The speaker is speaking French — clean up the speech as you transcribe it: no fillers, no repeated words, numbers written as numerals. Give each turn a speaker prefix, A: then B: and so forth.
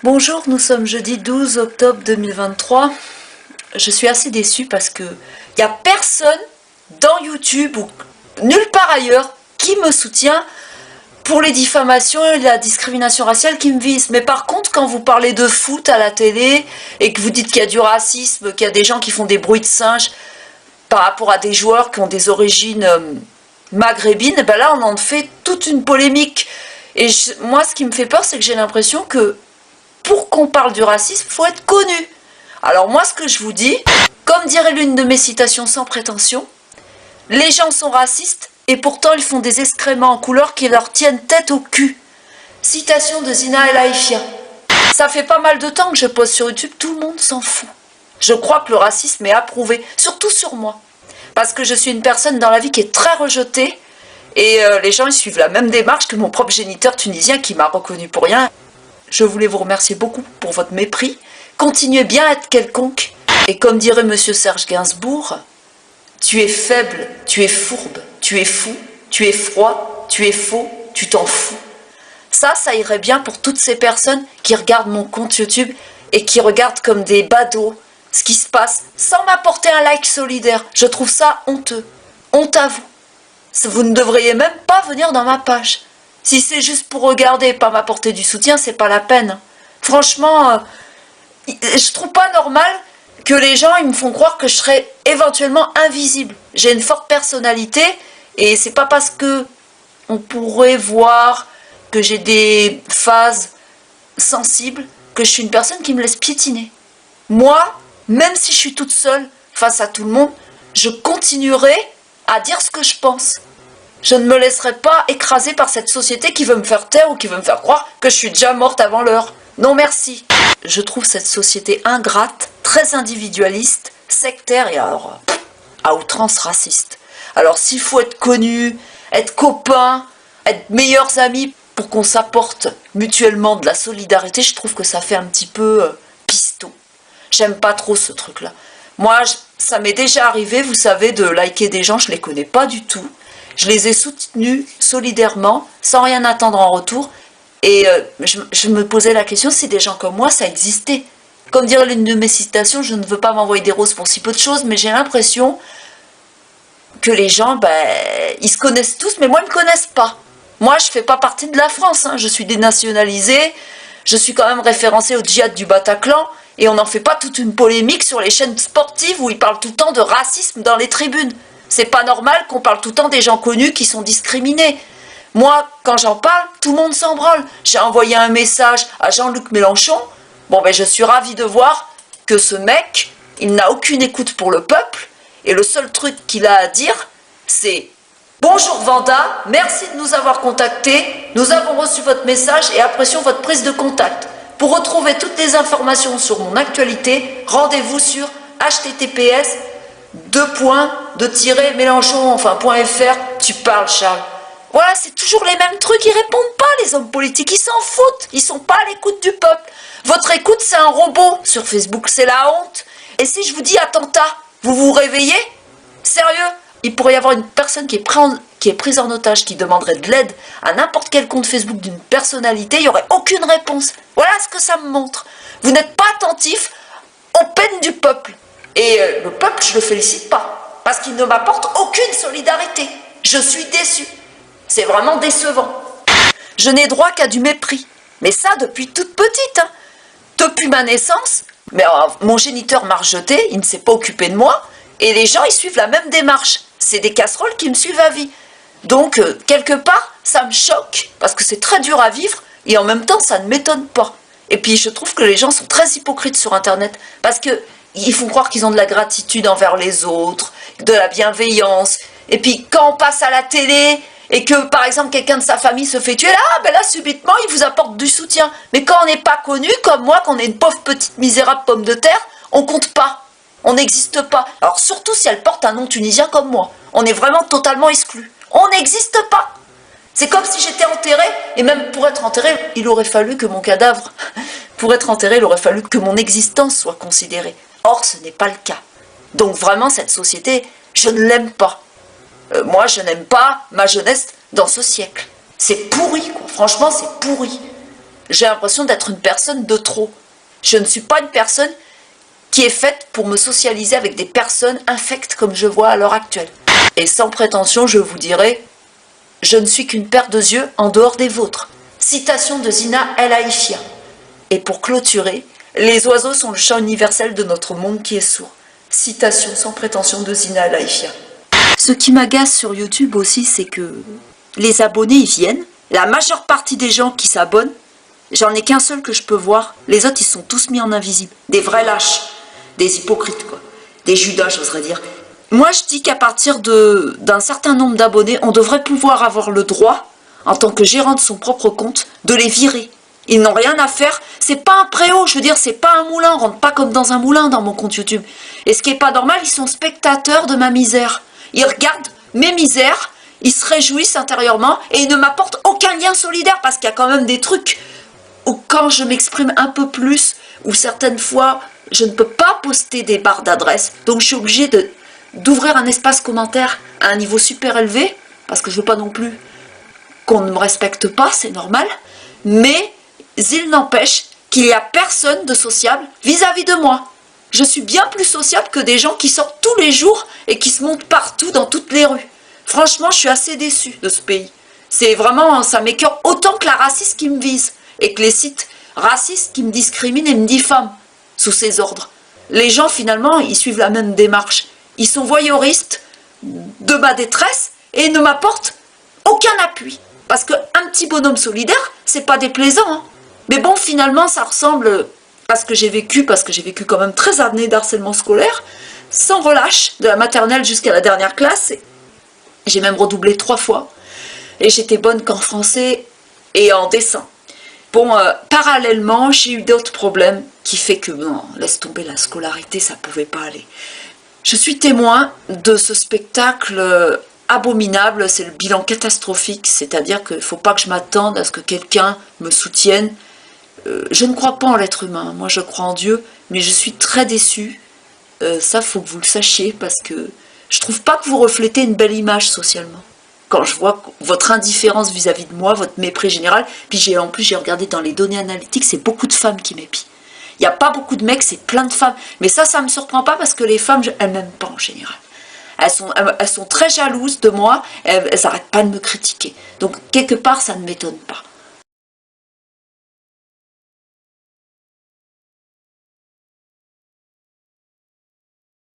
A: Bonjour, nous sommes jeudi 12 octobre 2023. Je suis assez déçue parce que il n'y a personne dans YouTube ou nulle part ailleurs qui me soutient pour les diffamations et la discrimination raciale qui me visent. Mais par contre, quand vous parlez de foot à la télé et que vous dites qu'il y a du racisme, qu'il y a des gens qui font des bruits de singes par rapport à des joueurs qui ont des origines maghrébines, ben là on en fait toute une polémique. Et moi, ce qui me fait peur, c'est que j'ai l'impression que pour qu'on parle du racisme, il faut être connu. Alors moi, ce que je vous dis, comme dirait l'une de mes citations sans prétention, les gens sont racistes et pourtant ils font des excréments en couleur qui leur tiennent tête au cul. Citation de Zina El Haïfia. Ça fait pas mal de temps que je poste sur YouTube, tout le monde s'en fout. Je crois que le racisme est approuvé, surtout sur moi. Parce que je suis une personne dans la vie qui est très rejetée et les gens ils suivent la même démarche que mon propre géniteur tunisien qui m'a reconnu pour rien. Je voulais vous remercier beaucoup pour votre mépris. Continuez bien à être quelconque. Et comme dirait Monsieur Serge Gainsbourg, tu es faible, tu es fourbe, tu es fou, tu es froid, tu es faux, tu t'en fous. Ça irait bien pour toutes ces personnes qui regardent mon compte YouTube et qui regardent comme des badauds ce qui se passe sans m'apporter un like solidaire. Je trouve ça honteux. Honte à vous. Vous ne devriez même pas venir dans ma page. Si c'est juste pour regarder et pas m'apporter du soutien, c'est pas la peine. Franchement, je trouve pas normal que les gens ils me font croire que je serais éventuellement invisible. J'ai une forte personnalité et c'est pas parce que on pourrait voir que j'ai des phases sensibles que je suis une personne qui me laisse piétiner. Moi, même si je suis toute seule face à tout le monde, je continuerai à dire ce que je pense. Je ne me laisserai pas écraser par cette société qui veut me faire taire ou qui veut me faire croire que je suis déjà morte avant l'heure. Non merci. Je trouve cette société ingrate, très individualiste, sectaire et alors, à outrance raciste. Alors s'il faut être connu, être copain, être meilleurs amis pour qu'on s'apporte mutuellement de la solidarité, je trouve que ça fait un petit peu piston. J'aime pas trop ce truc-là. Moi, ça m'est déjà arrivé, vous savez, de liker des gens, je les connais pas du tout. Je les ai soutenus solidairement, sans rien attendre en retour. Et je me posais la question si des gens comme moi, ça existait. Comme dirait l'une de mes citations, je ne veux pas m'envoyer des roses pour si peu de choses, mais j'ai l'impression que les gens, ils se connaissent tous, mais moi, ils ne me connaissent pas. Moi, je ne fais pas partie de la France, hein. Je suis dénationalisée, je suis quand même référencée au djihad du Bataclan, et on n'en fait pas toute une polémique sur les chaînes sportives où ils parlent tout le temps de racisme dans les tribunes. C'est pas normal qu'on parle tout le temps des gens connus qui sont discriminés. Moi, quand j'en parle, tout le monde s'en branle. J'ai envoyé un message à Jean-Luc Mélenchon. Bon, je suis ravie de voir que ce mec, il n'a aucune écoute pour le peuple. Et le seul truc qu'il a à dire, c'est « Bonjour Vanda, merci de nous avoir contactés. Nous avons reçu votre message et apprécions votre prise de contact. Pour retrouver toutes les informations sur mon actualité, rendez-vous sur https Mélenchon.fr, tu parles Charles. » Voilà, c'est toujours les mêmes trucs, ils répondent pas les hommes politiques, ils s'en foutent, ils sont pas à l'écoute du peuple. Votre écoute c'est un robot sur Facebook, c'est la honte. Et si je vous dis attentat, vous vous réveillez? Sérieux? Il pourrait y avoir une personne qui est prise en otage, qui demanderait de l'aide à n'importe quel compte Facebook d'une personnalité, il n'y aurait aucune réponse. Voilà ce que ça me montre. Vous n'êtes pas attentif aux peines du peuple. Et le peuple, je ne le félicite pas, parce qu'il ne m'apporte aucune solidarité. Je suis déçue. C'est vraiment décevant. Je n'ai droit qu'à du mépris. Mais ça, depuis toute petite. Hein. Depuis ma naissance, mon géniteur m'a rejeté, il ne s'est pas occupé de moi, et les gens, ils suivent la même démarche. C'est des casseroles qui me suivent à vie. Donc, quelque part, ça me choque, parce que c'est très dur à vivre, et en même temps, ça ne m'étonne pas. Et puis, je trouve que les gens sont très hypocrites sur Internet, parce que ils font croire qu'ils ont de la gratitude envers les autres, de la bienveillance. Et puis, quand on passe à la télé et que, par exemple, quelqu'un de sa famille se fait tuer, là, subitement, il vous apporte du soutien. Mais quand on n'est pas connu, comme moi, qu'on est une pauvre petite misérable pomme de terre, on compte pas. On n'existe pas. Alors, surtout si elle porte un nom tunisien comme moi. On est vraiment totalement exclu. On n'existe pas. C'est comme si j'étais enterrée, et même pour être enterrée, il aurait fallu que mon cadavre, pour être enterré, il aurait fallu que mon existence soit considérée. Or, ce n'est pas le cas. Donc vraiment, cette société, je ne l'aime pas. Moi, je n'aime pas ma jeunesse dans ce siècle. C'est pourri, quoi. Franchement, c'est pourri. J'ai l'impression d'être une personne de trop. Je ne suis pas une personne qui est faite pour me socialiser avec des personnes infectes comme je vois à l'heure actuelle. Et sans prétention, je vous dirai, je ne suis qu'une paire de yeux en dehors des vôtres. Citation de Zina El Haïfia. Et pour clôturer, les oiseaux sont le chant universel de notre monde qui est sourd. Citation sans prétention de Zina El Haïfia. Ce qui m'agace sur YouTube aussi, c'est que les abonnés y viennent. La majeure partie des gens qui s'abonnent, j'en ai qu'un seul que je peux voir. Les autres, ils sont tous mis en invisible. Des vrais lâches. Des hypocrites, quoi. Des Judas, j'oserais dire. Moi, je dis qu'à partir d'un certain nombre d'abonnés, on devrait pouvoir avoir le droit, en tant que gérant de son propre compte, de les virer. Ils n'ont rien à faire. C'est pas un préau, je veux dire, c'est pas un moulin. On rentre pas comme dans un moulin dans mon compte YouTube. Et ce qui est pas normal, ils sont spectateurs de ma misère. Ils regardent mes misères, ils se réjouissent intérieurement et ils ne m'apportent aucun lien solidaire parce qu'il y a quand même des trucs où quand je m'exprime un peu plus, ou certaines fois, je ne peux pas poster des barres d'adresse. Donc je suis obligée d'ouvrir un espace commentaire à un niveau super élevé parce que je veux pas non plus qu'on ne me respecte pas, c'est normal. Mais il n'empêche qu'il n'y a personne de sociable vis-à-vis de moi. Je suis bien plus sociable que des gens qui sortent tous les jours et qui se montent partout dans toutes les rues. Franchement, je suis assez déçue de ce pays. C'est vraiment, ça m'écœure autant que la raciste qui me vise et que les sites racistes qui me discriminent et me diffament sous ces ordres. Les gens, finalement, ils suivent la même démarche. Ils sont voyeuristes de ma détresse et ne m'apportent aucun appui. Parce qu'un petit bonhomme solidaire, c'est pas déplaisant. Hein. Mais bon, finalement, ça ressemble à ce que j'ai vécu, parce que j'ai vécu quand même 13 années d'harcèlement scolaire, sans relâche, de la maternelle jusqu'à la dernière classe. J'ai même redoublé 3 fois. Et j'étais bonne qu'en français et en dessin. Bon, parallèlement, j'ai eu d'autres problèmes qui fait que, non, laisse tomber la scolarité, ça pouvait pas aller. Je suis témoin de ce spectacle abominable, c'est le bilan catastrophique, c'est-à-dire qu'il ne faut pas que je m'attende à ce que quelqu'un me soutienne. Je ne crois pas en l'être humain, moi je crois en Dieu, mais je suis très déçue. Ça, faut que vous le sachiez, parce que je trouve pas que vous reflétez une belle image socialement. Quand je vois votre indifférence vis-à-vis de moi, votre mépris général, puis en plus j'ai regardé dans les données analytiques, c'est beaucoup de femmes qui m'épient. Il n'y a pas beaucoup de mecs, c'est plein de femmes. Mais ça ne me surprend pas parce que les femmes, elles m'aiment pas en général. Elles sont très jalouses de moi, elles n'arrêtent pas de me critiquer. Donc quelque part, ça ne m'étonne pas.